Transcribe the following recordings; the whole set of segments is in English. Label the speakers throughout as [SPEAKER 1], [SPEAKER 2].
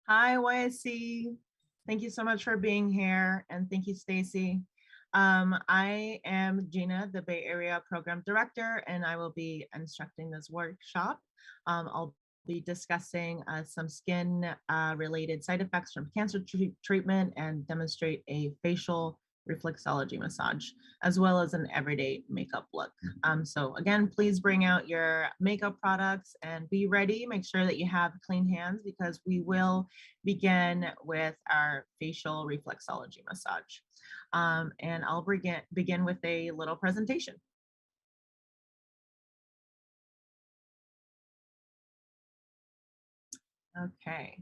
[SPEAKER 1] Hi, YSC. Thank you so much for being here, and thank you, Stacy. I am Gina, the Bay Area Program Director, and I will be instructing this workshop. I'll be discussing some skin related side effects from cancer treatment and demonstrate a facial reflexology massage, as well as an everyday makeup look. So again, please bring out your makeup products and be ready. Make sure that you have clean hands because we will begin with our facial reflexology massage. And I'll begin with a little presentation. Okay.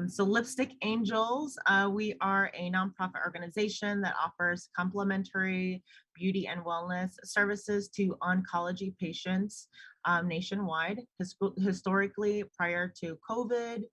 [SPEAKER 1] So Lipstick Angels, we are a nonprofit organization that offers complimentary beauty and wellness services to oncology patients nationwide. Historically, prior to COVID,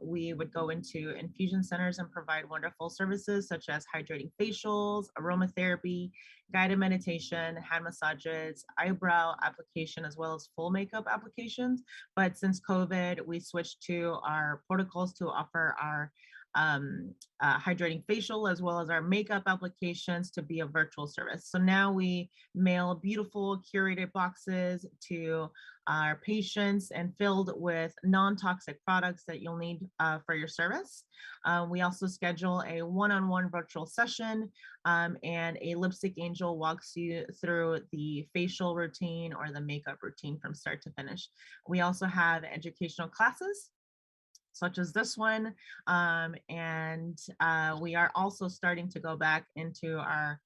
[SPEAKER 1] we would go into infusion centers and provide wonderful services such as hydrating facials, aromatherapy, guided meditation, hand massages, eyebrow application, as well as full makeup applications. But since COVID, we switched to our protocols to offer our hydrating facial as well as our makeup applications to be a virtual service. So now we mail beautiful curated boxes to our patients and filled with non-toxic products that you'll need for your service. We also schedule a one-on-one virtual session, and a Lipstick Angel walks you through the facial routine or the makeup routine from start to finish. We also have educational classes such as this one. And we are also starting to go back into our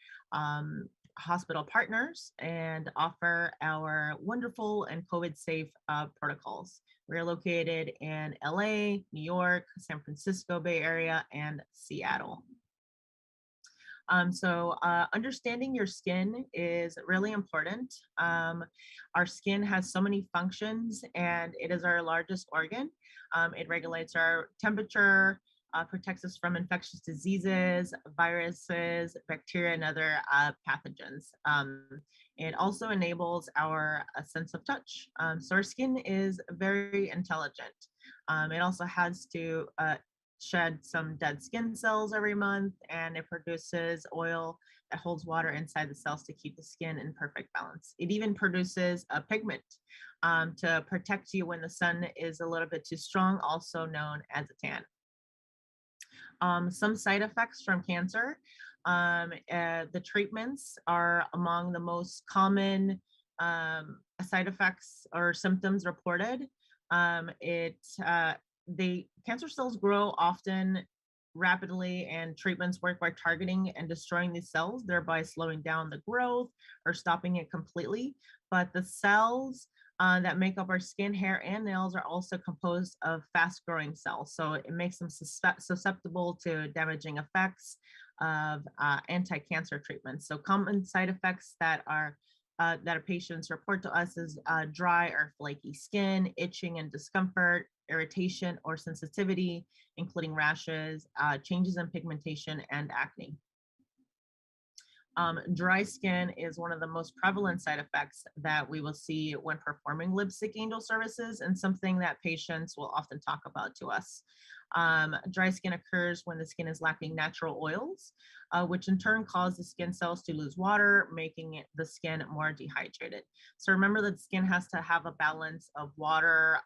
[SPEAKER 1] hospital partners and offer our wonderful and COVID safe protocols. We're located in LA, New York, San Francisco Bay Area, and Seattle. Understanding your skin is really important. Our skin has so many functions and it is our largest organ. It regulates our temperature, protects us from infectious diseases, viruses, bacteria, and other pathogens. It also enables our sense of touch. So our skin is very intelligent. It also has to shed some dead skin cells every month, and it produces oil that holds water inside the cells to keep the skin in perfect balance. It even produces a pigment to protect you when the sun is a little bit too strong, also known as a tan. Some side effects from cancer. The treatments are among the most common side effects or symptoms reported. The cancer cells grow often rapidly, and treatments work by targeting and destroying these cells, thereby slowing down the growth or stopping it completely. But the cells that make up our skin, hair, and nails are also composed of fast growing cells. So it makes them susceptible to damaging effects of anti-cancer treatments. So common side effects that our patients report to us is dry or flaky skin, itching and discomfort, irritation or sensitivity, including rashes, changes in pigmentation, and acne. Dry skin is one of the most prevalent side effects that we will see when performing Lipstick Angel services, and something that patients will often talk about to us. Dry skin occurs when the skin is lacking natural oils, which in turn cause the skin cells to lose water, making the skin more dehydrated. So remember that skin has to have a balance of water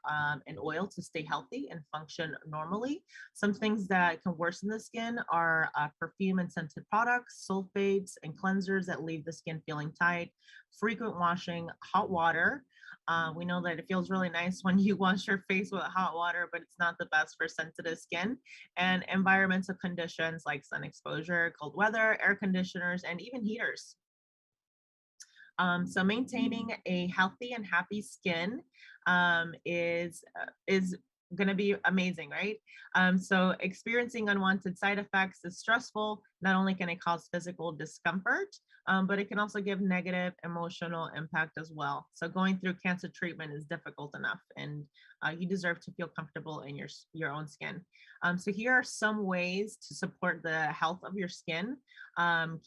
[SPEAKER 1] and oil to stay healthy and function normally. Some things that can worsen the skin are perfume and scented products, sulfates, and cleansers that leave the skin feeling tight, frequent washing, hot water. We know that it feels really nice when you wash your face with hot water, but it's not the best for sensitive skin. And environmental conditions like sun exposure, cold weather, air conditioners, and even heaters. So maintaining a healthy and happy skin is going to be amazing, right? So experiencing unwanted side effects is stressful Not only can it cause physical discomfort, but it can also give negative emotional impact as well. So going through cancer treatment is difficult enough, and you deserve to feel comfortable in your own skin. So here are some ways to support the health of your skin,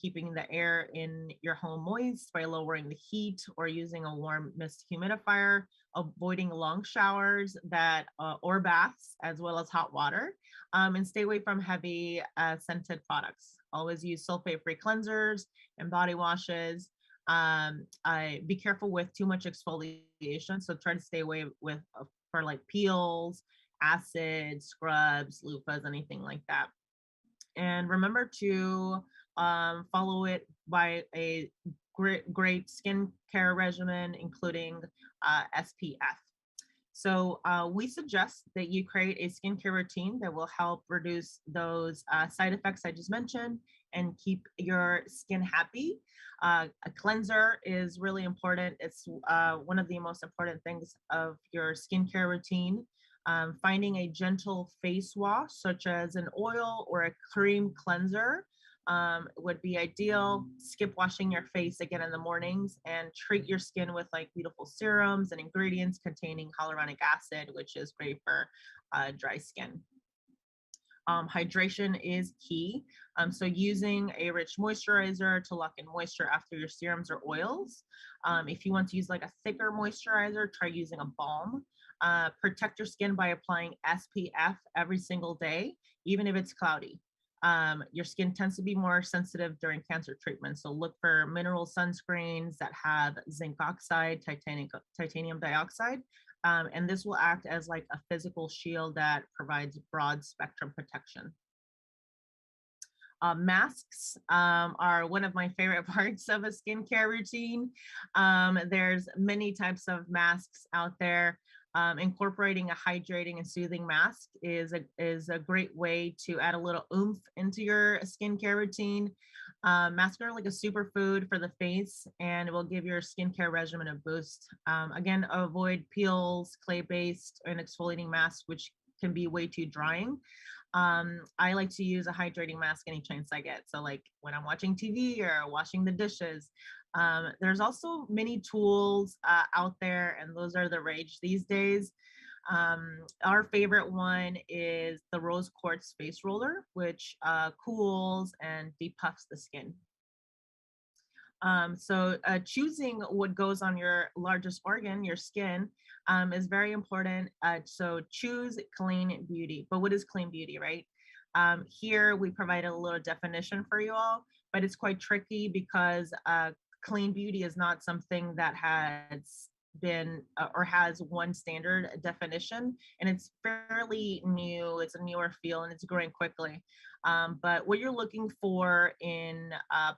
[SPEAKER 1] keeping the air in your home moist by lowering the heat or using a warm mist humidifier, avoiding long showers that or baths, as well as hot water, and stay away from heavy scented products. Always use sulfate-free cleansers and body washes. I be careful with too much exfoliation, so try to stay away with for like peels, acids, scrubs, loofahs, anything like that. And remember to follow it by a great skincare regimen, including SPF. So we suggest that you create a skincare routine that will help reduce those side effects I just mentioned and keep your skin happy. A cleanser is really important. It's one of the most important things of your skincare routine. Finding a gentle face wash, such as an oil or a cream cleanser, would be ideal. Skip washing your face again in the mornings and treat your skin with like beautiful serums and ingredients containing hyaluronic acid, which is great for dry skin. Hydration is key. So using a rich moisturizer to lock in moisture after your serums or oils. If you want to use like a thicker moisturizer, try using a balm. Protect your skin by applying SPF every single day, even if it's cloudy. Your skin tends to be more sensitive during cancer treatment. So look for mineral sunscreens that have zinc oxide, titanium dioxide, and this will act as like a physical shield that provides broad spectrum protection. Masks are one of my favorite parts of a skincare routine. There's many types of masks out there. Incorporating a hydrating and soothing mask is a great way to add a little oomph into your skincare routine. Masks are like a superfood for the face, and it will give your skincare regimen a boost. Again, avoid peels, clay-based, and exfoliating masks, which can be way too drying. I like to use a hydrating mask any chance I get. So like when I'm watching TV or washing the dishes. There's also many tools out there, and those are the rage these days. Our favorite one is the Rose Quartz Face Roller, which cools and depuffs the skin. So choosing what goes on your largest organ, your skin, is very important. So choose clean beauty. But what is clean beauty, right? Here we provide a little definition for you all, but it's quite tricky because clean beauty is not something that has been or has one standard definition, and it's fairly new. It's a newer field and it's growing quickly. But what you're looking for in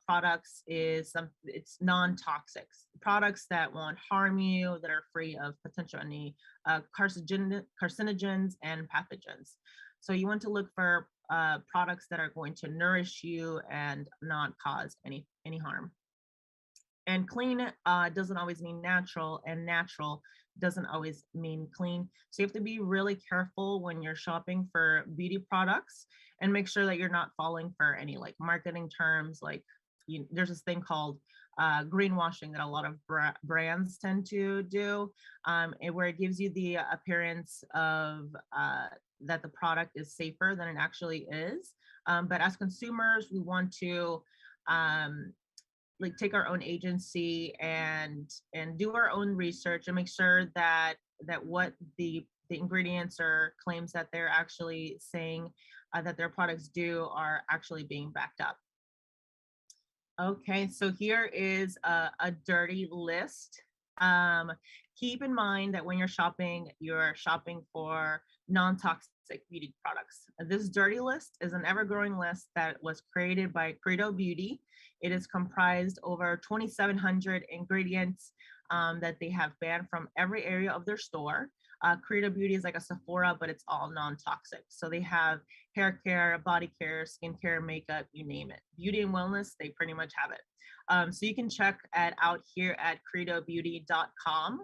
[SPEAKER 1] products is it's non-toxic products that won't harm you, that are free of potential any carcinogens and pathogens. So you want to look for products that are going to nourish you and not cause any harm. And clean doesn't always mean natural, and natural doesn't always mean clean. So you have to be really careful when you're shopping for beauty products and make sure that you're not falling for any like marketing terms. Like there's this thing called greenwashing that a lot of brands tend to do, where it gives you the appearance of that the product is safer than it actually is. But as consumers, we want to like take our own agency and do our own research and make sure that what the ingredients or claims that they're actually saying that their products do are actually being backed up. Okay, so here is a dirty list. Keep in mind that when you're shopping for non-toxic beauty products. This dirty list is an ever-growing list that was created by Credo Beauty. It is comprised over 2,700 ingredients that they have banned from every area of their store. Credo Beauty is like a Sephora, but it's all non-toxic. So they have hair care, body care, skincare, makeup, you name it. Beauty and wellness, they pretty much have it. So you can check out here at credobeauty.com.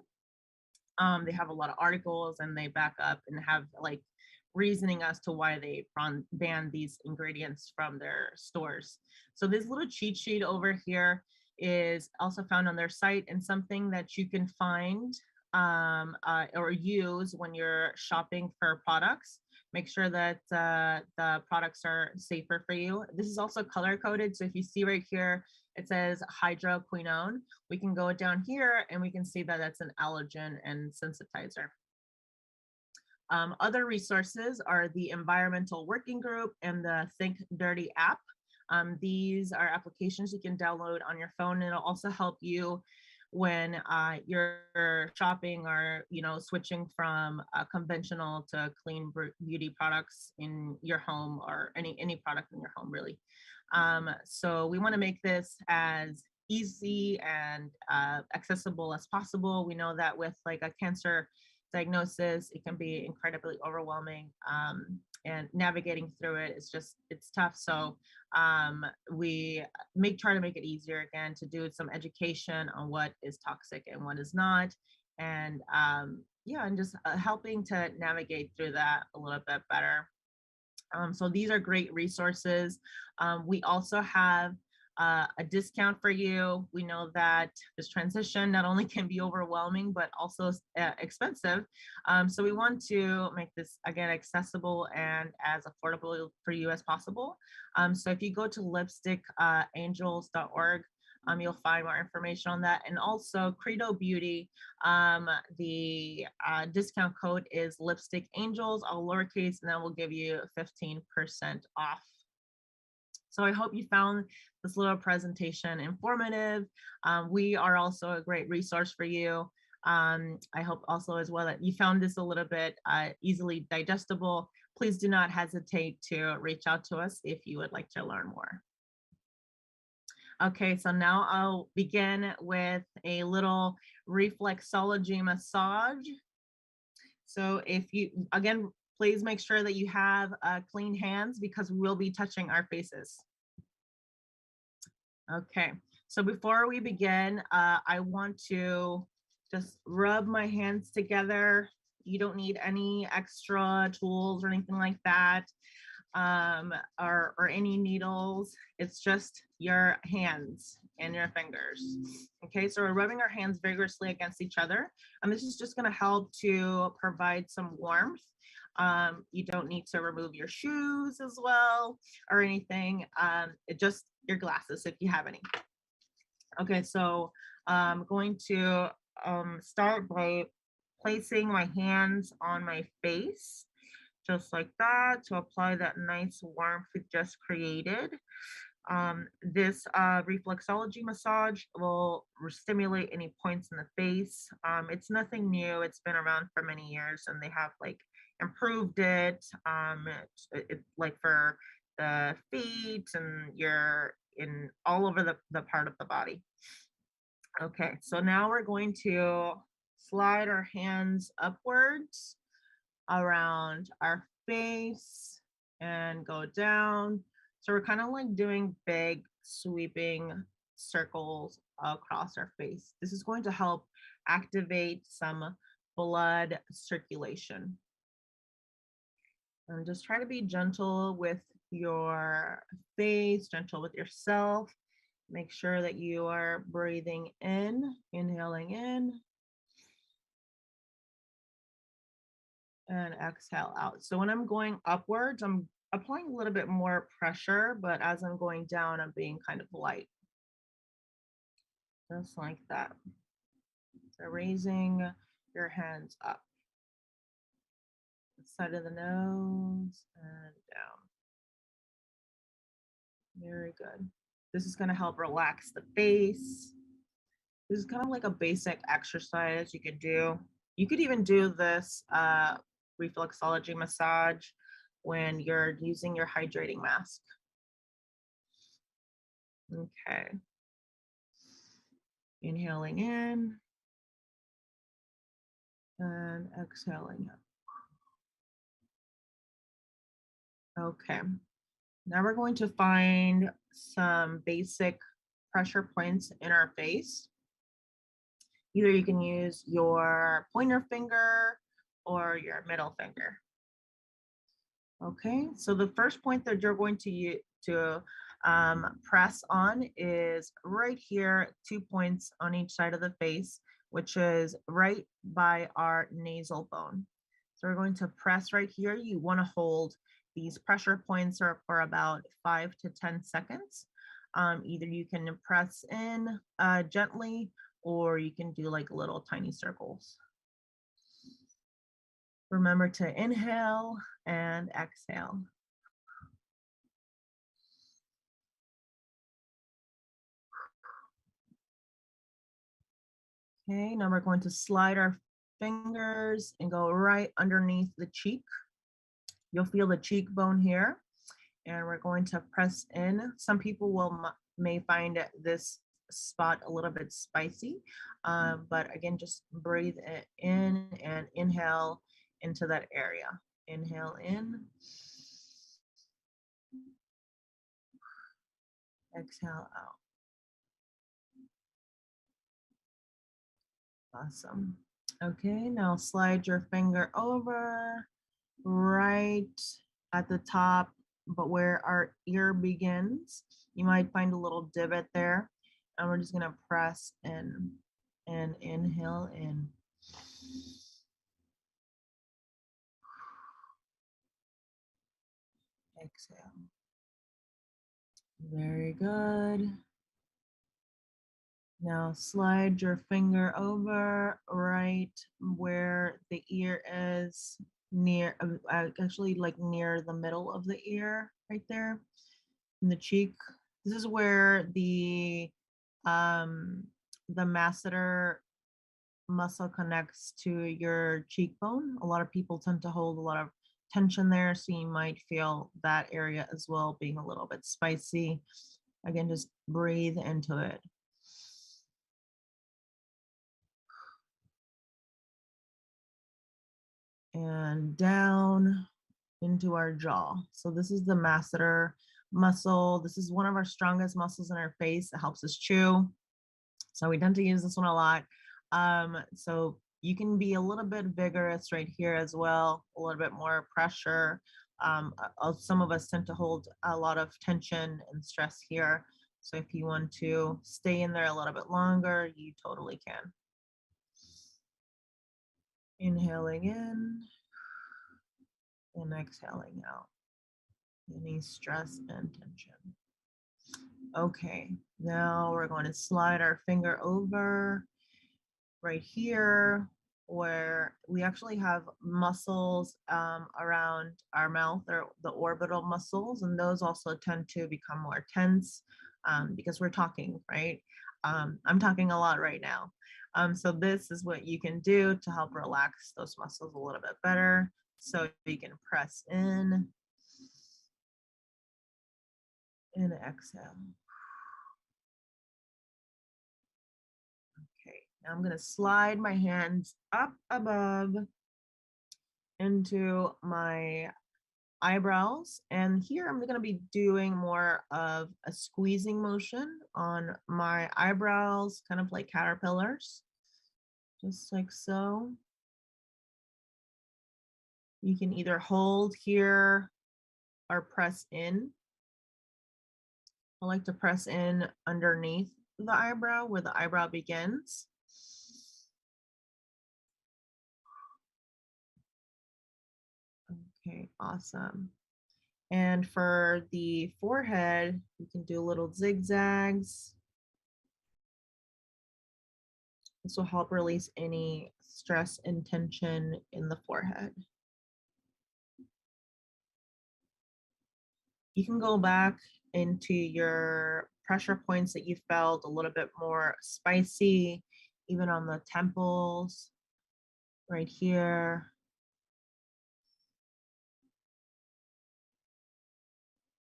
[SPEAKER 1] They have a lot of articles and they back up and have like reasoning as to why they banned these ingredients from their stores. So this little cheat sheet over here is also found on their site, and something that you can find or use when you're shopping for products. Make sure that the products are safer for you. This is also color coded. So if you see right here, it says hydroquinone. We can go down here and we can see that that's an allergen and sensitizer. Other resources are the Environmental Working Group and the Think Dirty app. These are applications you can download on your phone, and it'll also help you when you're shopping or switching from conventional to clean beauty products in your home, or any product in your home really. So we want to make this as easy and accessible as possible. We know that with like a cancer diagnosis, it can be incredibly overwhelming, and navigating through it is it's tough. So we try to make it easier, again, to do some education on what is toxic and what is not, and yeah, and just helping to navigate through that a little bit better. So these are great resources. We also have a discount for you. We know that this transition not only can be overwhelming, but also expensive. So we want to make this, again, accessible and as affordable for you as possible. So if you go to lipstickangels.org, you'll find more information on that. And also Credo Beauty, the discount code is Lipstick Angels, all lowercase, and that will give you 15% off. So I hope you found this little presentation informative. We are also a great resource for you. I hope also as well that you found this a little bit easily digestible. Please do not hesitate to reach out to us if you would like to learn more. Okay, so now I'll begin with a little reflexology massage. So if you, again, please make sure that you have clean hands because we will be touching our faces. Okay, so before we begin, I want to just rub my hands together. You don't need any extra tools or anything like that, or any needles. It's just your hands and your fingers. Okay, so we're rubbing our hands vigorously against each other, and this is just going to help to provide some warmth. You don't need to remove your shoes as well or anything. It just your glasses if you have any. Okay, so I'm going to start by placing my hands on my face, just like that, to apply that nice warmth we just created. This reflexology massage will stimulate any points in the face. It's nothing new. It's been around for many years, and they have like improved it. It's like for the feet, and you're in all over the part of the body. Okay, so now we're going to slide our hands upwards around our face and go down. So we're kind of like doing big sweeping circles across our face. This is going to help activate some blood circulation. And just try to be gentle with your face, gentle with yourself. Make sure that you are breathing in, inhaling in, and exhale out. So when I'm going upwards, I'm applying a little bit more pressure, but as I'm going down, I'm being kind of light. Just like that. So raising your hands up. Side of the nose and down. Very good. This is going to help relax the face. This is kind of like a basic exercise you could do. You could even do this reflexology massage when you're using your hydrating mask. Okay. Inhaling in and exhaling out. Okay. Now we're going to find some basic pressure points in our face. Either you can use your pointer finger or your middle finger. Okay, so the first point that you're going to press on is right here, 2 points on each side of the face, which is right by our nasal bone. So we're going to press right here. You want to hold these pressure points for about 5 to 10 seconds. Either you can press in gently, or you can do like little tiny circles. Remember to inhale and exhale. Okay, now we're going to slide our fingers and go right underneath the cheek. You'll feel the cheekbone here, and we're going to press in. Some people may find this spot a little bit spicy, but again, just breathe in and inhale into that area. Inhale in, exhale out. Awesome. Okay, now slide your finger over right at the top, but where our ear begins. You might find a little divot there. And we're just gonna press in and inhale in. Exhale. Very good. Now slide your finger over right where the ear is, near, actually like near the middle of the ear, right there in the cheek. This is where um, the masseter muscle connects to your cheekbone. A lot of people tend to hold a lot of tension there, so you might feel that area as well being a little bit spicy. Again, just breathe into it. And down into our jaw. So this is the masseter muscle. This is one of our strongest muscles in our face. It helps us chew. So we tend to use this one a lot. So you can be a little bit vigorous right here as well, a little bit more pressure. Some of us tend to hold a lot of tension and stress here. So if you want to stay in there a little bit longer, you totally can. Inhaling in and exhaling out any stress and tension. Okay, now we're going to slide our finger over right here where we actually have muscles around our mouth, or the orbital muscles, and those also tend to become more tense because we're talking, right? I'm talking a lot right now. So this is what you can do to help relax those muscles a little bit better. So you can press in and exhale. Okay, now I'm gonna slide my hands up above into my eyebrows. And here I'm gonna be doing more of a squeezing motion on my eyebrows, kind of like caterpillars, just like so. You can either hold here or press in. I like to press in underneath the eyebrow where the eyebrow begins. Okay, awesome. And for the forehead, you can do little zigzags. This will help release any stress and tension in the forehead. You can go back into your pressure points that you felt a little bit more spicy, even on the temples, right here.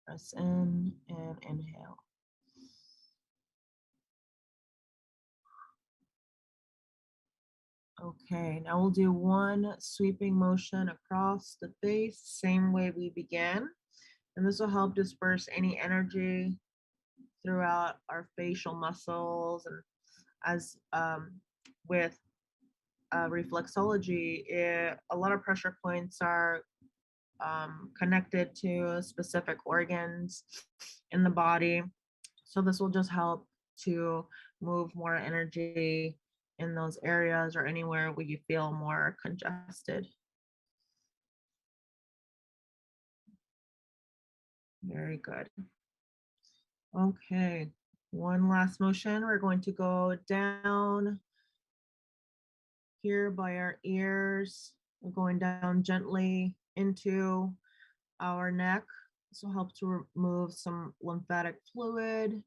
[SPEAKER 1] Press in and inhale. Okay, now we'll do one sweeping motion across the face, same way we began. And this will help disperse any energy throughout our facial muscles. And as with reflexology, a lot of pressure points are connected to specific organs in the body. So this will just help to move more energy in those areas or anywhere where you feel more congested. Very good. Okay, one last motion. We're going to go down here by our ears. We're going down gently into our neck. This will help to remove some lymphatic fluid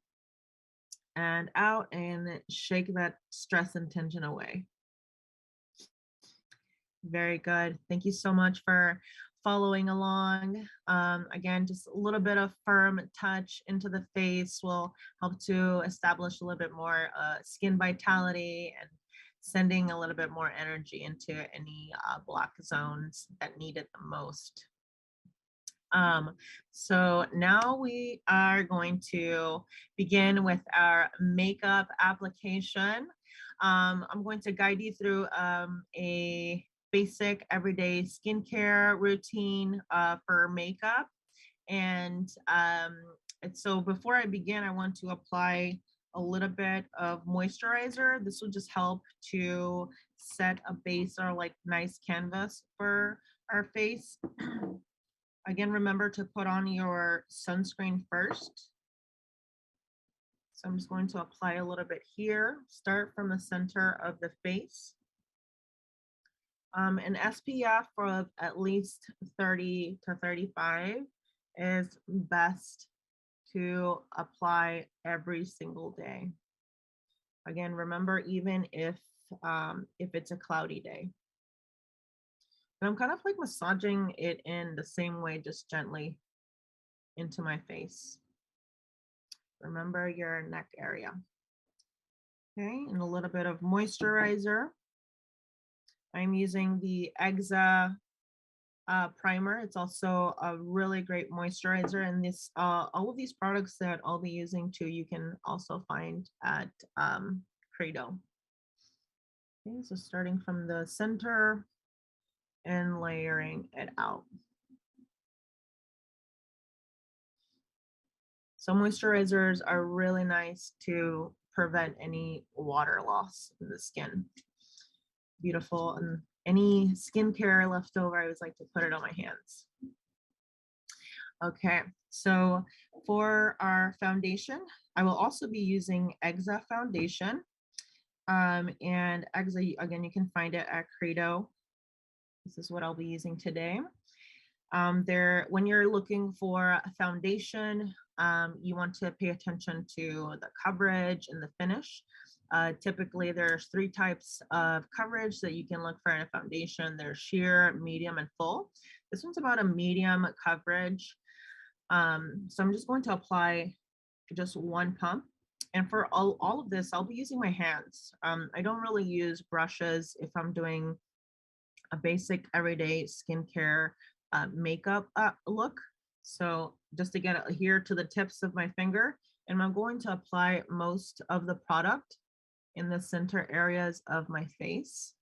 [SPEAKER 1] and out and shake that stress and tension away. Very good. Thank you so much for following along. Again, just a little bit of firm touch into the face will help to establish a little bit more skin vitality and sending a little bit more energy into any block zones that need it the most. So now we are going to begin with our makeup application. I'm going to guide you through a basic everyday skincare routine for makeup. And so before I begin, I want to apply a little bit of moisturizer. This will just help to set a base or like nice canvas for our face. Again, remember to put on your sunscreen first. So I'm just going to apply a little bit here. Start from the center of the face. An SPF of at least 30 to 35 is best to apply every single day. Again, remember, even if it's a cloudy day. And I'm kind of like massaging it in the same way, just gently into my face. Remember your neck area. Okay, and a little bit of moisturizer. I'm using the EXA primer. It's also a really great moisturizer, and this all of these products that I'll be using too, you can also find at Credo. Okay, so starting from the center and layering it out. So moisturizers are really nice to prevent any water loss in the skin. Beautiful. And any skincare left over, I always like to put it on my hands. Okay, so for our foundation, I will also be using EXA foundation. And EXA, again, you can find it at Credo. This is what I'll be using today. When you're looking for a foundation, you want to pay attention to the coverage and the finish. Typically, there's 3 types of coverage that you can look for in a foundation. There's sheer, medium, and full. This one's about a medium coverage. So I'm just going to apply just 1 pump. And for all of this, I'll be using my hands. I don't really use brushes if I'm doing a basic everyday skincare makeup look. So just to get it here to the tips of my finger, and I'm going to apply most of the product in the center areas of my face.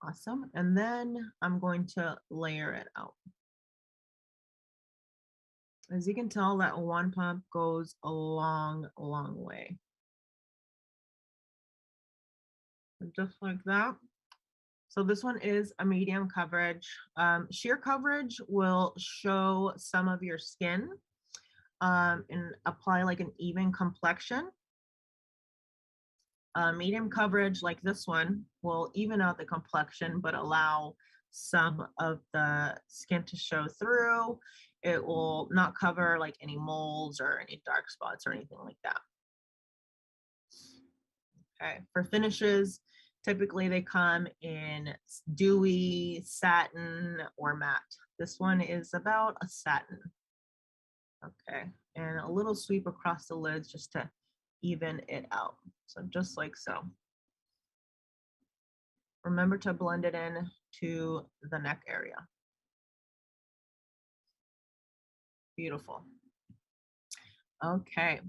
[SPEAKER 1] Awesome. And then I'm going to layer it out. As you can tell, that 1 pump goes a long, long way. And just like that. So this one is a medium coverage. Sheer coverage will show some of your skin and apply like an even complexion. Medium coverage like this one will even out the complexion, but allow some of the skin to show through. It will not cover like any moles or any dark spots or anything like that. Okay, for finishes, typically they come in dewy, satin, or matte. This one is about a satin. Okay, and a little sweep across the lids just to even it out. So just like so. Remember to blend it in to the neck area. Beautiful. Okay.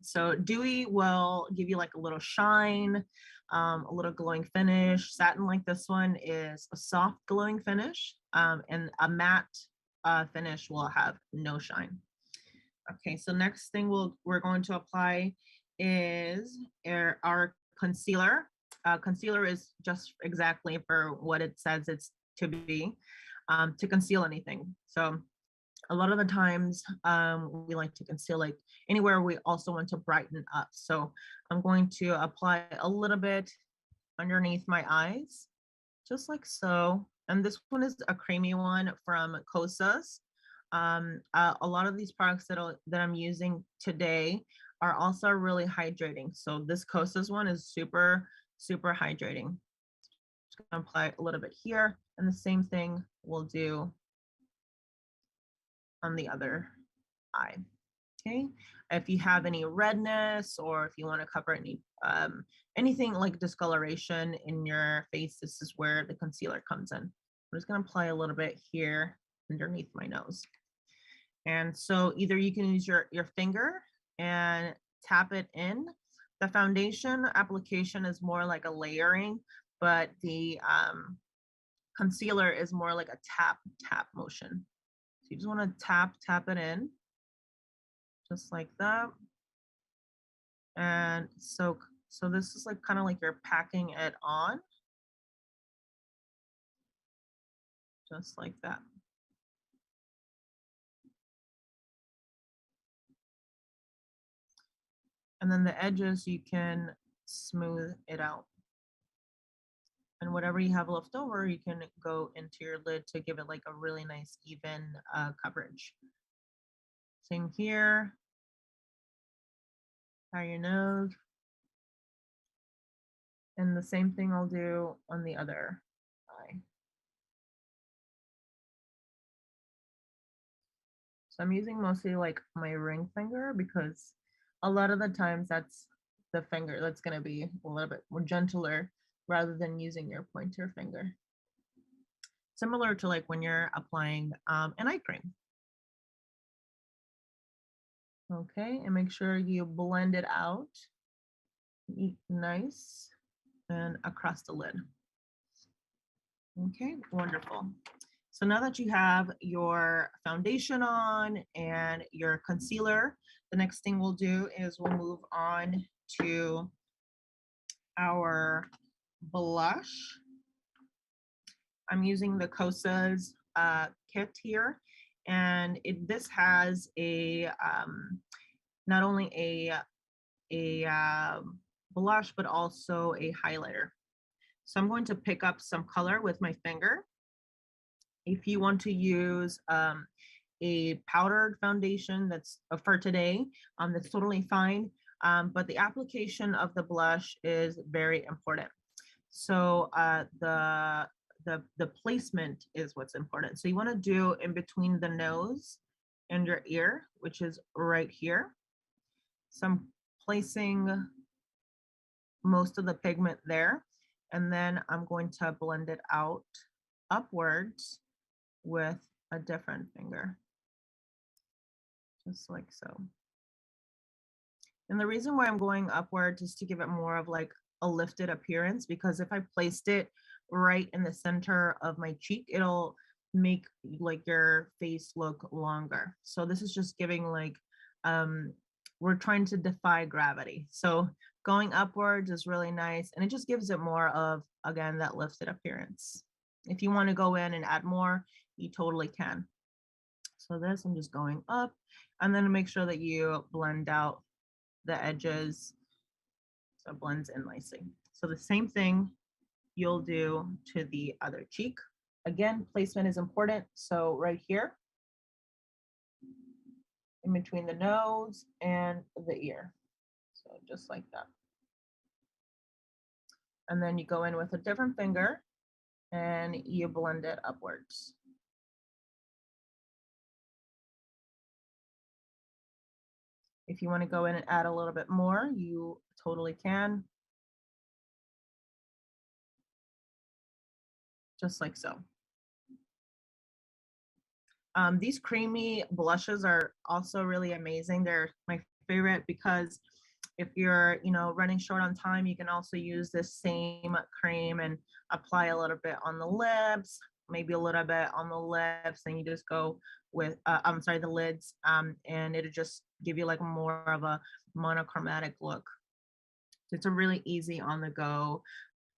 [SPEAKER 1] So dewy will give you like a little shine, a little glowing finish. Satin like this one is a soft glowing finish, and a matte finish will have no shine. Okay, so next thing we're going to apply is our concealer. Concealer is just exactly for what it says it's to be, to conceal anything. So a lot of the times we like to conceal like anywhere we also want to brighten up. So I'm going to apply a little bit underneath my eyes, just like so. And this one is a creamy one from Kosas. A lot of these products that I'm using today are also really hydrating. So this Kosas one is super, super hydrating. Just gonna apply a little bit here, and the same thing we'll do on the other eye. Okay. If you have any redness or if you want to cover anything like discoloration in your face, this is where the concealer comes in. I'm just going to apply a little bit here underneath my nose. And so either you can use your finger and tap it in. The foundation application is more like a layering, but the concealer is more like a tap motion. So you just want to tap it in, just like that. And so this is like kind of like you're packing it on, just like that. And then the edges, you can smooth it out. And whatever you have left over, you can go into your lid to give it like a really nice even coverage. Same here, by your nose. And the same thing I'll do on the other eye. So I'm using mostly like my ring finger because a lot of the times that's the finger that's going to be a little bit more gentler rather than using your pointer finger. Similar to like when you're applying an eye cream. Okay, and make sure you blend it out nice and across the lid. Okay, wonderful. So now that you have your foundation on and your concealer, the next thing we'll do is we'll move on to our blush. I'm using the Kosas kit here, and this has a not only a blush but also a highlighter. So I'm going to pick up some color with my finger. If you want to use a powdered foundation that's for today, that's totally fine. But the application of the blush is very important. So the placement is what's important. So you want to do in between the nose and your ear, which is right here. So I'm placing most of the pigment there, and then I'm going to blend it out upwards with a different finger, just like so. And the reason why I'm going upwards is to give it more of like a lifted appearance, because if I placed it right in the center of my cheek, it'll make like your face look longer. So this is just giving like, we're trying to defy gravity. So going upwards is really nice, and it just gives it more of, again, that lifted appearance. If you want to go in and add more, you totally can. So this, I'm just going up, and then make sure that you blend out the edges so it blends in nicely. So the same thing you'll do to the other cheek. Again, placement is important. So right here, in between the nose and the ear. So just like that. And then you go in with a different finger and you blend it upwards. If you want to go in and add a little bit more, you totally can. Just like so. These creamy blushes are also really amazing. They're my favorite because if you're, running short on time, you can also use this same cream and apply a little bit on the lips, maybe a little bit on the lips, and you just go with, I'm sorry, the lids, and it'll just give you like more of a monochromatic look. So it's a really easy on the go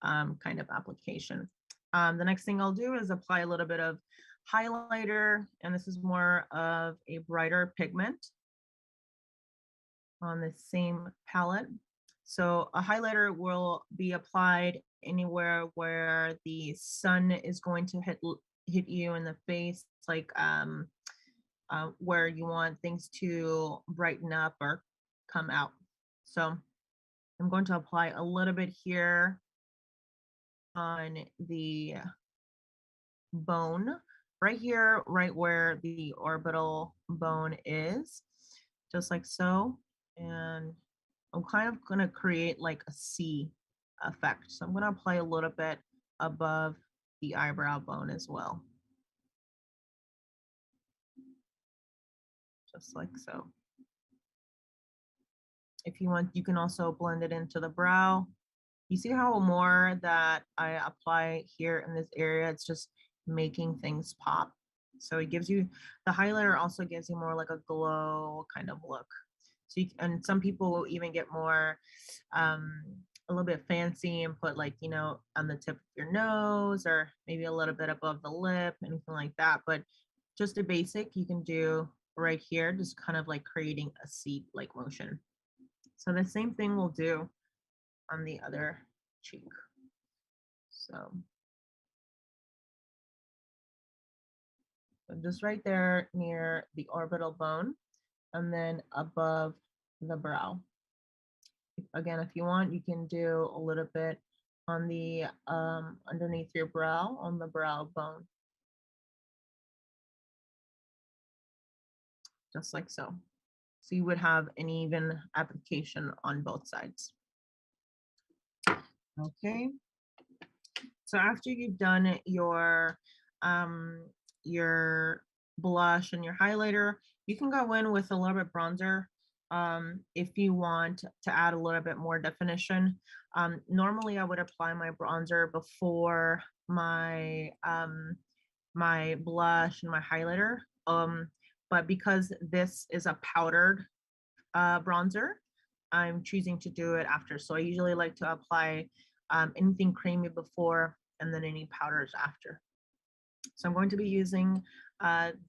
[SPEAKER 1] kind of application. The next thing I'll do is apply a little bit of highlighter, and this is more of a brighter pigment on the same palette. So a highlighter will be applied anywhere where the sun is going to hit you in the face, like where you want things to brighten up or come out. So I'm going to apply a little bit here on the bone, right here, right where the orbital bone is, just like so. And I'm kind of going to create like a C effect. So I'm going to apply a little bit above the eyebrow bone as well. Just like so. If you want, you can also blend it into the brow. You see how more that I apply here in this area, it's just making things pop. So it gives you, the highlighter also gives you more like a glow kind of look. So and some people will even get more, a little bit fancy and put like, on the tip of your nose or maybe a little bit above the lip, anything like that. But just a basic you can do right here, just kind of like creating a C-like motion. So the same thing we'll do on the other cheek. So just right there near the orbital bone and then above the brow. Again, if you want, you can do a little bit on the underneath your brow, on the brow bone, just like so. So you would have an even application on both sides. Okay. So after you've done your blush and your highlighter, you can go in with a little bit bronzer if you want to add a little bit more definition. Normally, I would apply my bronzer before my blush and my highlighter. But because this is a powdered bronzer, I'm choosing to do it after. So I usually like to apply anything creamy before and then any powders after. So I'm going to be using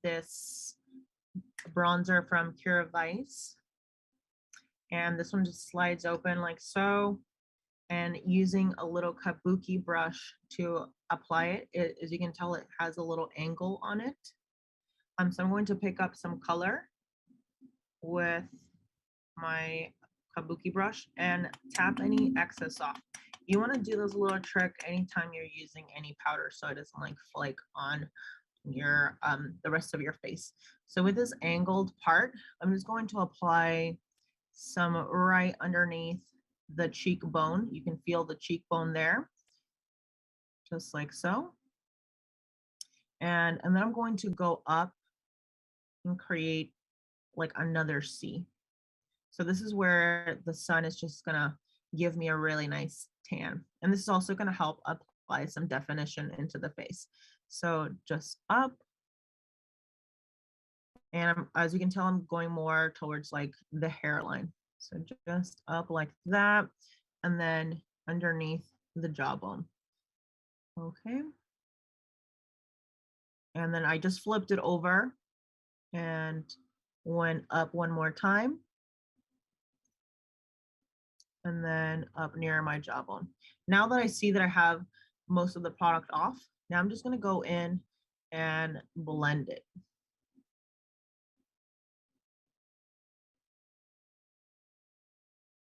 [SPEAKER 1] this bronzer from Pure Vice. And this one just slides open like so. And using a little kabuki brush to apply it, as you can tell, it has a little angle on it. So I'm going to pick up some color with my kabuki brush and tap any excess off. You want to do this little trick anytime you're using any powder so it doesn't like flake on your the rest of your face. So with this angled part, I'm just going to apply some right underneath the cheekbone. You can feel the cheekbone there, just like so. And then I'm going to go up and create like another C. So this is where the sun is just gonna give me a really nice tan. And this is also gonna help apply some definition into the face. So just up. And as you can tell, I'm going more towards like the hairline. So just up like that. And then underneath the jawbone. Okay. And then I just flipped it over and went up one more time. And then up near my jawbone. Now that I see that I have most of the product off, now I'm just gonna go in and blend it.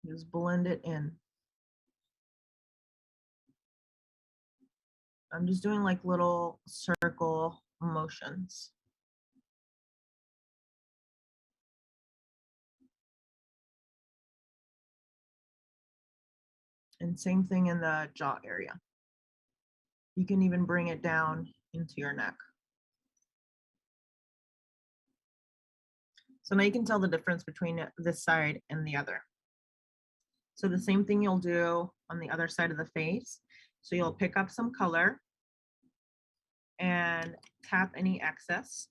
[SPEAKER 1] Just blend it in. I'm just doing like little circle motions. And same thing in the jaw area. You can even bring it down into your neck. So now you can tell the difference between this side and the other. So the same thing you'll do on the other side of the face. So you'll pick up some color and tap any excess.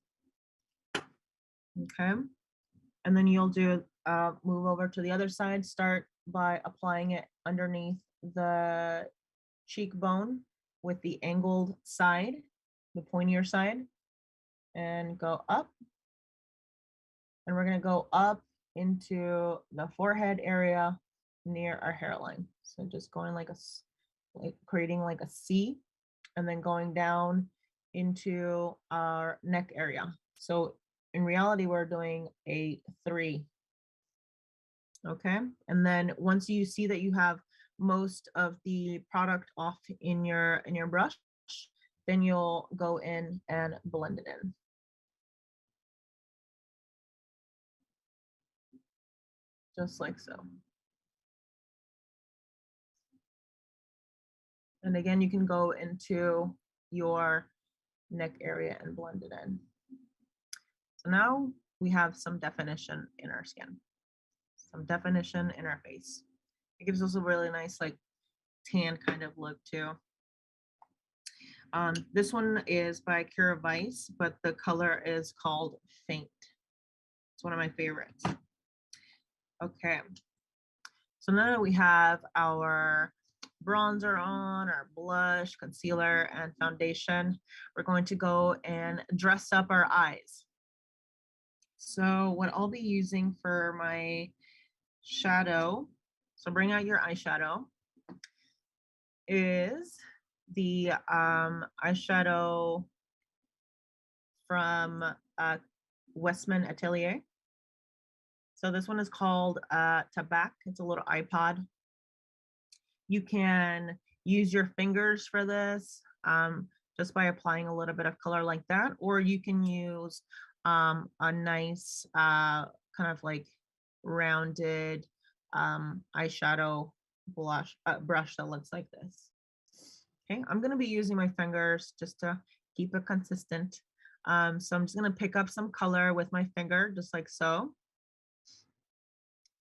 [SPEAKER 1] Okay. And then you'll do move over to the other side. Start by applying it underneath the cheekbone with the angled side, the pointier side, and go up. And we're going to go up into the forehead area near our hairline. So just going like creating like a C, and then going down into our neck area. So in reality, we're doing a 3. Okay. And then once you see that you have most of the product off in your brush, then you'll go in and blend it in. Just like so. And again, you can go into your neck area and blend it in. So now we have some definition in our skin, some definition in our face. It gives us a really nice like tan kind of look too. This one is by Kira Weiss, but the color is called Faint. It's one of my favorites. Okay, so now that we have our bronzer on, our blush, concealer, and foundation, we're going to go and dress up our eyes. So what I'll be using for my shadow, so bring out your eyeshadow, is the eyeshadow from Westman Atelier. So this one is called Tabac. It's a little iPod. You can use your fingers for this just by applying a little bit of color like that, or you can use a nice kind of like rounded eyeshadow brush that looks like this. Okay, I'm going to be using my fingers just to keep it consistent. So I'm just going to pick up some color with my finger, just like so.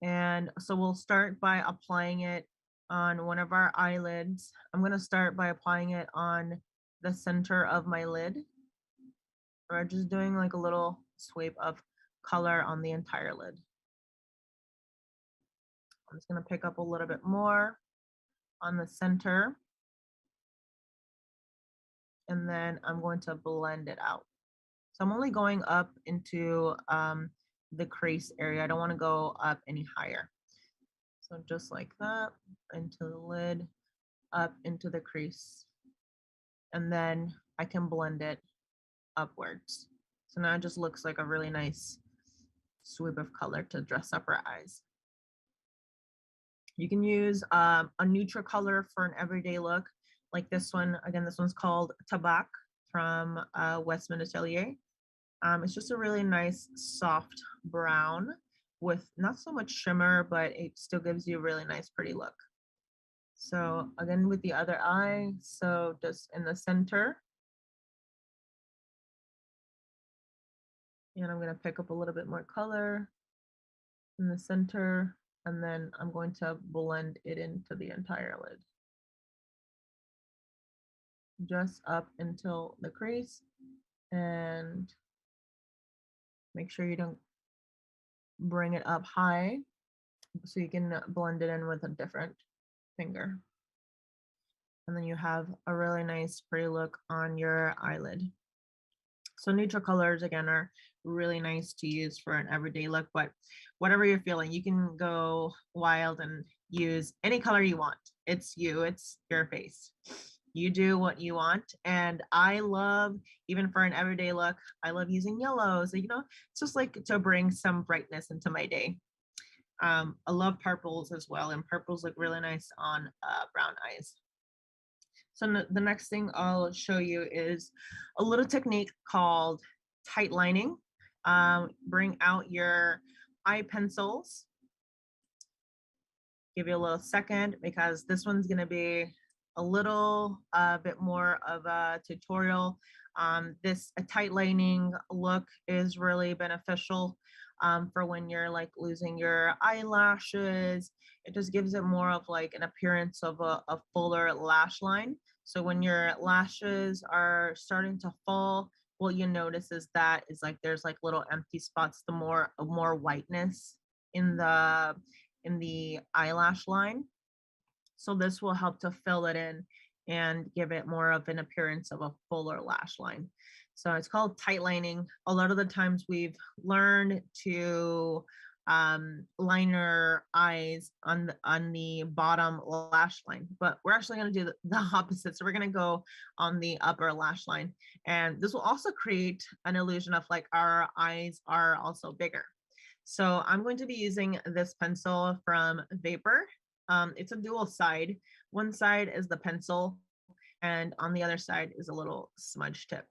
[SPEAKER 1] And so we'll start by applying it on one of our eyelids. I'm going to start by applying it on the center of my lid. We're just doing like a little swipe of color on the entire lid. I'm just going to pick up a little bit more on the center. And then I'm going to blend it out. So I'm only going up into the crease area. I don't want to go up any higher. So just like that, into the lid, up into the crease. And then I can blend it upwards. So now it just looks like a really nice sweep of color to dress up our eyes. You can use a neutral color for an everyday look, like this one. Again, this one's called Tabac from Westman Atelier. It's just a really nice soft brown with not so much shimmer, but it still gives you a really nice pretty look. So again, with the other eye, so just in the center. And I'm going to pick up a little bit more color in the center, and then I'm going to blend it into the entire lid. Just up until the crease, and make sure you don't bring it up high so you can blend it in with a different finger. And then you have a really nice pretty look on your eyelid. So neutral colors, again, are really nice to use for an everyday look, but whatever you're feeling, you can go wild and use any color you want. It's you, it's your face. You do what you want. And I love, even for an everyday look, I love using yellows. You know, it's just like to bring some brightness into my day. I love purples as well, and purples look really nice on brown eyes. So the next thing I'll show you is a little technique called tight lining. Bring out your eye pencils. Give you a little second because this one's going to be a little bit more of a tutorial. This tight lining look is really beneficial for when you're like losing your eyelashes. It just gives it more of like an appearance of a fuller lash line. So when your lashes are starting to fall, what you notice is that is like there's like little empty spots, the more whiteness in the eyelash line. So this will help to fill it in and give it more of an appearance of a fuller lash line. So it's called tight lining. A lot of the times we've learned to line our eyes on the bottom lash line, but we're actually going to do the opposite. So we're going to go on the upper lash line, and this will also create an illusion of like our eyes are also bigger. So I'm going to be using this pencil from Vapor. It's a dual side. One side is the pencil, and on the other side is a little smudge tip.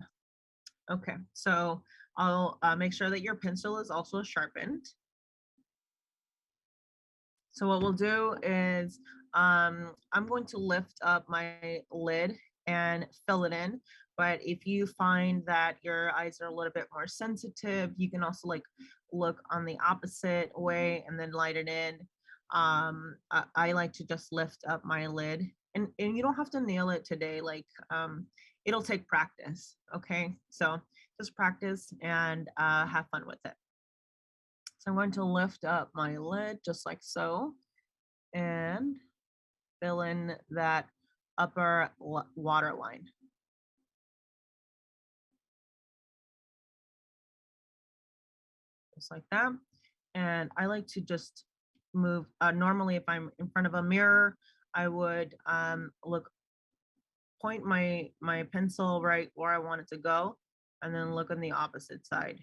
[SPEAKER 1] Okay, so I'll make sure that your pencil is also sharpened. So what we'll do is I'm going to lift up my lid and fill it in. But if you find that your eyes are a little bit more sensitive, you can also like look on the opposite way and then light it in. I like to just lift up my lid, and you don't have to nail it today. Like it'll take practice. Okay, so just practice and have fun with it. So I'm going to lift up my lid just like so and fill in that upper water line. Just like that. And I like to just move, normally if I'm in front of a mirror, I would point my pencil right where I want it to go and then look on the opposite side.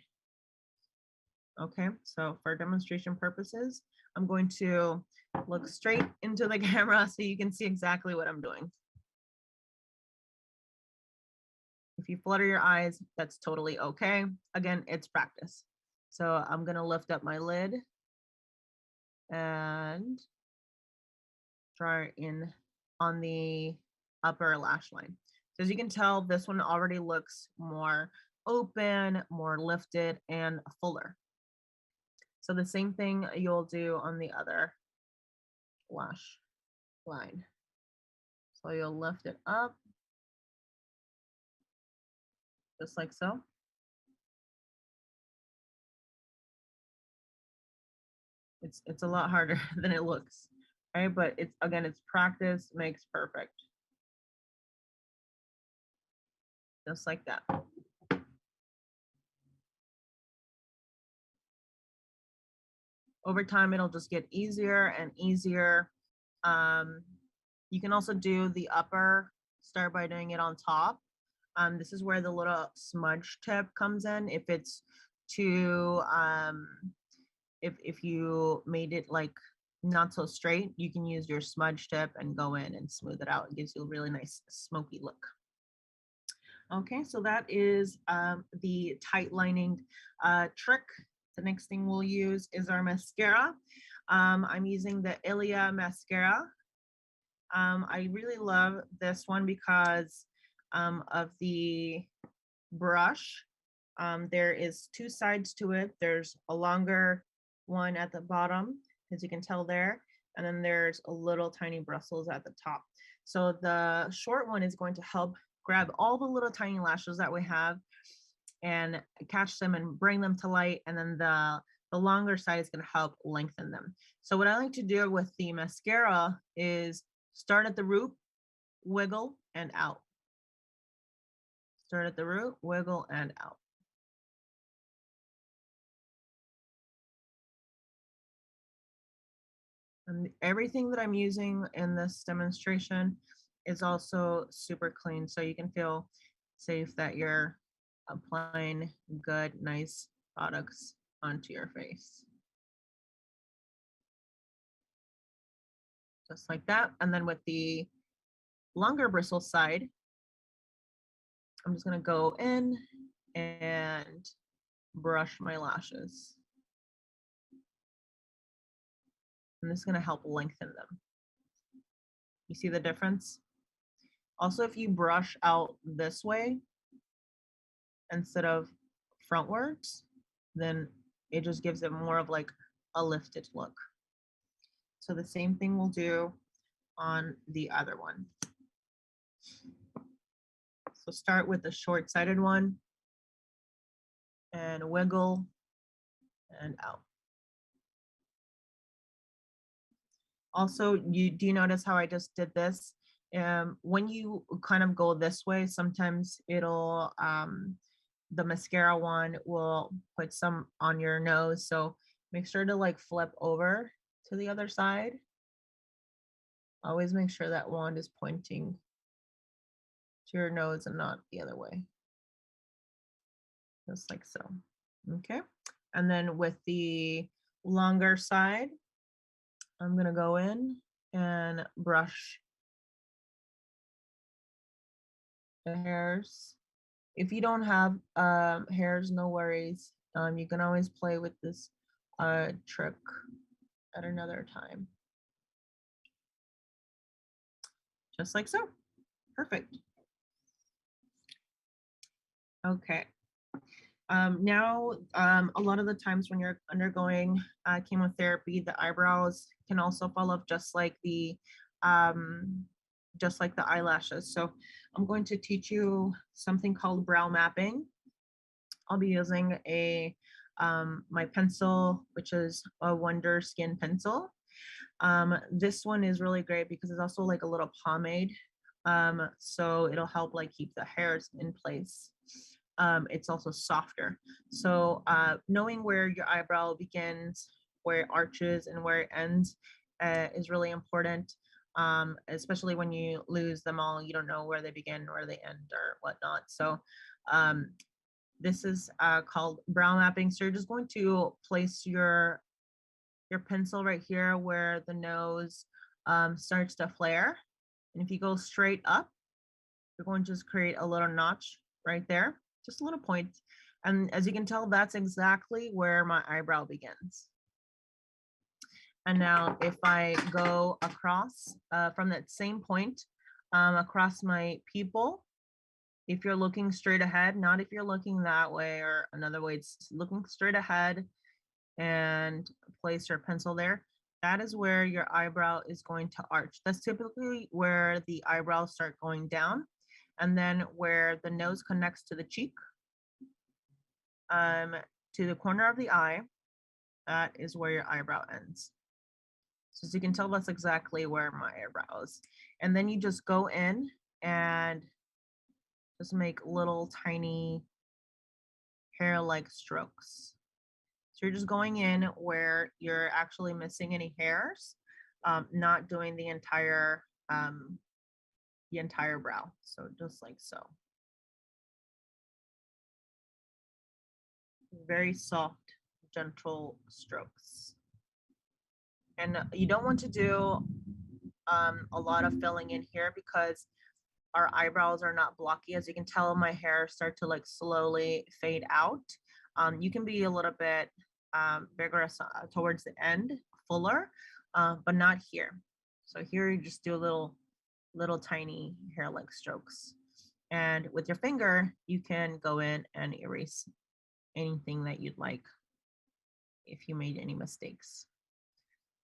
[SPEAKER 1] Okay, so for demonstration purposes, I'm going to look straight into the camera so you can see exactly what I'm doing. If you flutter your eyes, that's totally okay. Again, it's practice. So I'm gonna lift up my lid and draw in on the upper lash line. So as you can tell, this one already looks more open, more lifted, and fuller. So the same thing you'll do on the other lash line. So you'll lift it up, just like so. It's a lot harder than it looks, right? But it's again, it's practice makes perfect. Just like that. Over time, it'll just get easier and easier. You can also do the upper, start by doing it on top. This is where the little smudge tip comes in. If it's too, if you made it like not so straight, you can use your smudge tip and go in and smooth it out. It gives you a really nice smoky look. Okay, so that is the tight lining trick. The next thing we'll use is our mascara. I'm using the Ilia mascara. I really love this one because of the brush. There is two sides to it. There's a longer one at the bottom, as you can tell there, and then there's a little tiny bristles at the top. So the short one is going to help grab all the little tiny lashes that we have and catch them and bring them to light, and then the longer side is going to help lengthen them. So what I like to do with the mascara is start at the root, wiggle, and out. Start at the root, wiggle, and out. And everything that I'm using in this demonstration is also super clean, so you can feel safe that you're applying good, nice products onto your face. Just like that. And then with the longer bristle side, I'm just gonna go in and brush my lashes. And this is gonna help lengthen them. You see the difference? Also, if you brush out this way instead of frontwards, then It just gives it more of like a lifted look. So the same thing we'll do on the other one. So start with the short-sided one and wiggle and out. Also, do you notice how I just did this? When you kind of go this way, sometimes it'll the mascara one will put some on your nose. So make sure to like flip over to the other side. Always make sure that wand is pointing to your nose and not the other way. Just like so. Okay. And then with the longer side, I'm gonna go in and brush the hairs. If you don't have hairs, no worries. You can always play with this trick at another time. Just like so. Perfect. Okay. Now, a lot of the times when you're undergoing chemotherapy, the eyebrows can also fall off just like the eyelashes. So I'm going to teach you something called brow mapping. I'll be using my pencil, which is a Wonder Skin pencil. This one is really great because it's also like a little pomade. So it'll help like keep the hairs in place. It's also softer. So knowing where your eyebrow begins, where it arches and where it ends is really important. Especially when you lose them all, you don't know where they begin, where they end, or whatnot. So this is called brow mapping. So you're just going to place your pencil right here where the nose starts to flare. And if you go straight up, you're going to just create a little notch right there, just a little point. And as you can tell, that's exactly where my eyebrow begins. And now if I go across from that same point across my pupil, if you're looking straight ahead, not if you're looking that way or another way, it's looking straight ahead and place your pencil there. That is where your eyebrow is going to arch. That's typically where the eyebrows start going down. And then where the nose connects to the cheek, to the corner of the eye, that is where your eyebrow ends. So as you can tell, that's exactly where my eyebrow is. And then you just go in and just make little tiny hair-like strokes. So you're just going in where you're actually missing any hairs, not doing the entire brow. So just like so. Very soft, gentle strokes. And you don't want to do a lot of filling in here because our eyebrows are not blocky. As you can tell, my hair start to like slowly fade out. You can be a little bit vigorous towards the end, fuller, but not here. So here you just do a little tiny hair-like strokes. And with your finger, you can go in and erase anything that you'd like if you made any mistakes.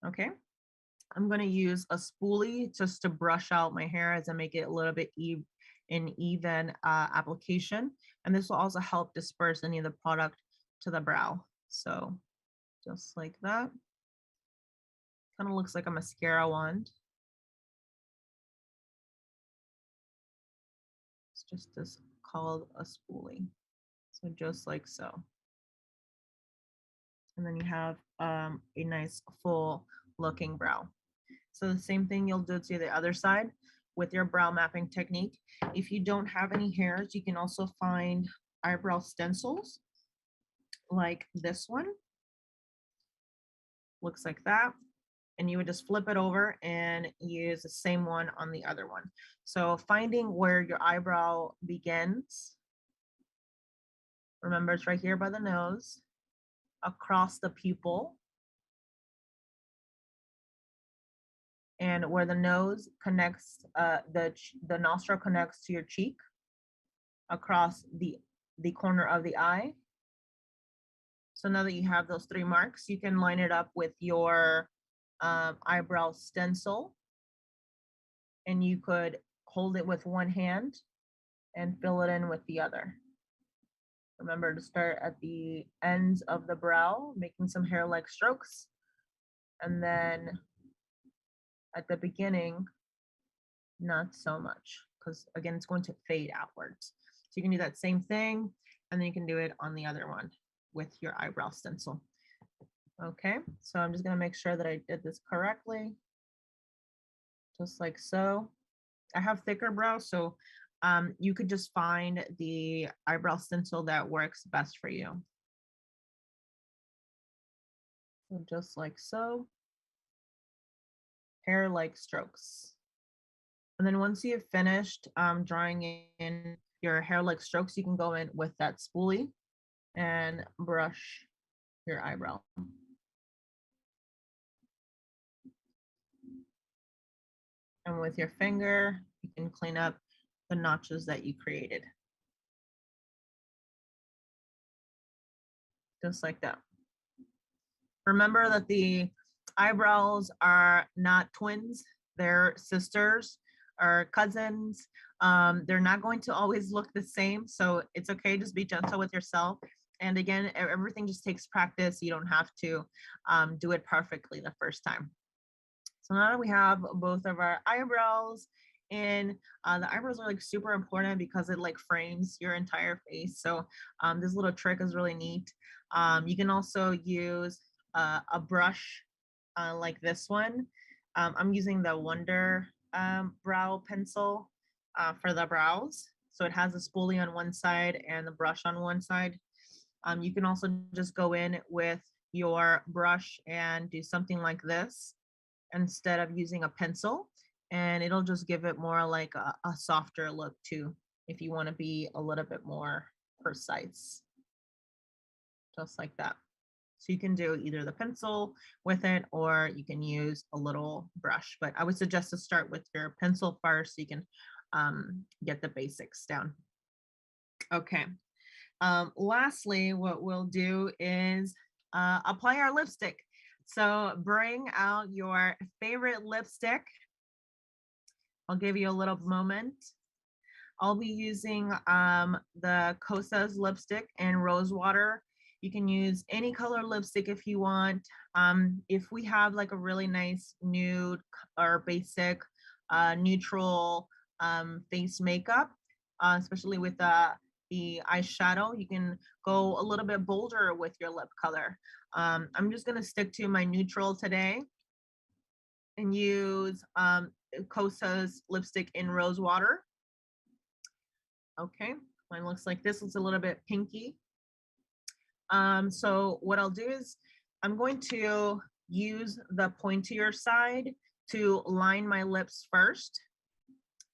[SPEAKER 1] Okay. I'm going to use a spoolie just to brush out my hair as I make it a little bit even application. And this will also help disperse any of the product to the brow. So just like that. Kind of looks like a mascara wand. It's just this called a spoolie. So just like so. And then you have a nice full looking brow. So the same thing you'll do to the other side with your brow mapping technique. If you don't have any hairs, you can also find eyebrow stencils like this one. Looks like that. And you would just flip it over and use the same one on the other one. So finding where your eyebrow begins, remember it's right here by the nose, across the pupil, and where the nose connects, the nostril connects to your cheek, across the corner of the eye, So now that you have those 3 marks, you can line it up with your eyebrow stencil, and you could hold it with one hand and fill it in with the other. Remember to start at the ends of the brow, making some hair-like strokes, and then at the beginning, not so much, because again, it's going to fade outwards. So you can do that same thing, and then you can do it on the other one with your eyebrow stencil. Okay, so I'm just gonna make sure that I did this correctly, just like so. I have thicker brows, so you could just find the eyebrow stencil that works best for you. So just like so, hair-like strokes. And then once you've finished drawing in your hair-like strokes, you can go in with that spoolie and brush your eyebrow. And with your finger, you can clean up the notches that you created. Just like that. Remember that the eyebrows are not twins, they're sisters or cousins. They're not going to always look the same, so it's okay, just be gentle with yourself. And again, everything just takes practice. You don't have to do it perfectly the first time. So now that we have both of our eyebrows in, the eyebrows are like super important because it like frames your entire face. So this little trick is really neat. You can also use a brush like this one. I'm using the Wonder brow pencil for the brows. So it has a spoolie on one side and the brush on one side. You can also just go in with your brush and do something like this instead of using a pencil, and it'll just give it more like a softer look too, if you want to be a little bit more precise, just like that. So you can do either the pencil with it, or you can use a little brush, but I would suggest to start with your pencil first so you can get the basics down. Okay. Lastly, what we'll do is apply our lipstick. So bring out your favorite lipstick. I'll give you a little moment. I'll be using the Kosas lipstick in Rose Water. You can use any color lipstick if you want. If we have like a really nice nude or basic neutral face makeup, especially with the eyeshadow, you can go a little bit bolder with your lip color. I'm just gonna stick to my neutral today and use Kosas lipstick in Rose Water. Okay, mine looks like this. It's a little bit pinky. So what I'll do is I'm going to use the pointier side to line my lips first,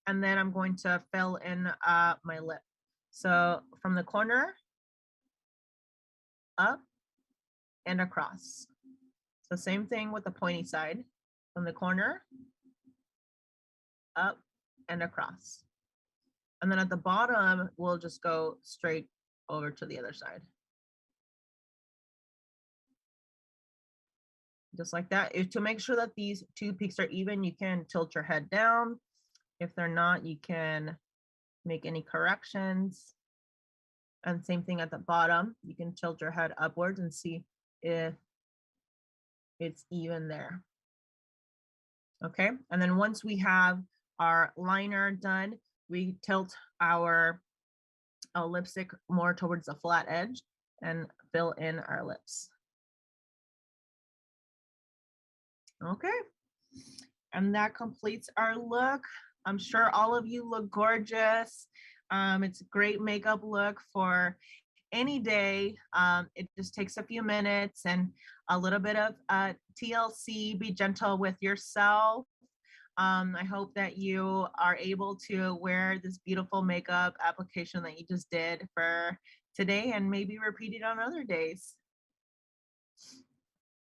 [SPEAKER 1] and then I'm going to fill in my lip. So from the corner, up, and across. So same thing with the pointy side, from the corner, up, and across. And then at the bottom, we'll just go straight over to the other side. Just like that. To make sure that these two peaks are even, you can tilt your head down. If they're not, you can make any corrections. And same thing at the bottom, you can tilt your head upwards and see if it's even there. Okay, and then once we have our liner done, we tilt our lipstick more towards the flat edge and fill in our lips. Okay, and that completes our look. I'm sure all of you look gorgeous. It's a great makeup look for any day. It just takes a few minutes and a little bit of TLC. Be gentle with yourself. I hope that you are able to wear this beautiful makeup application that you just did for today and maybe repeat it on other days.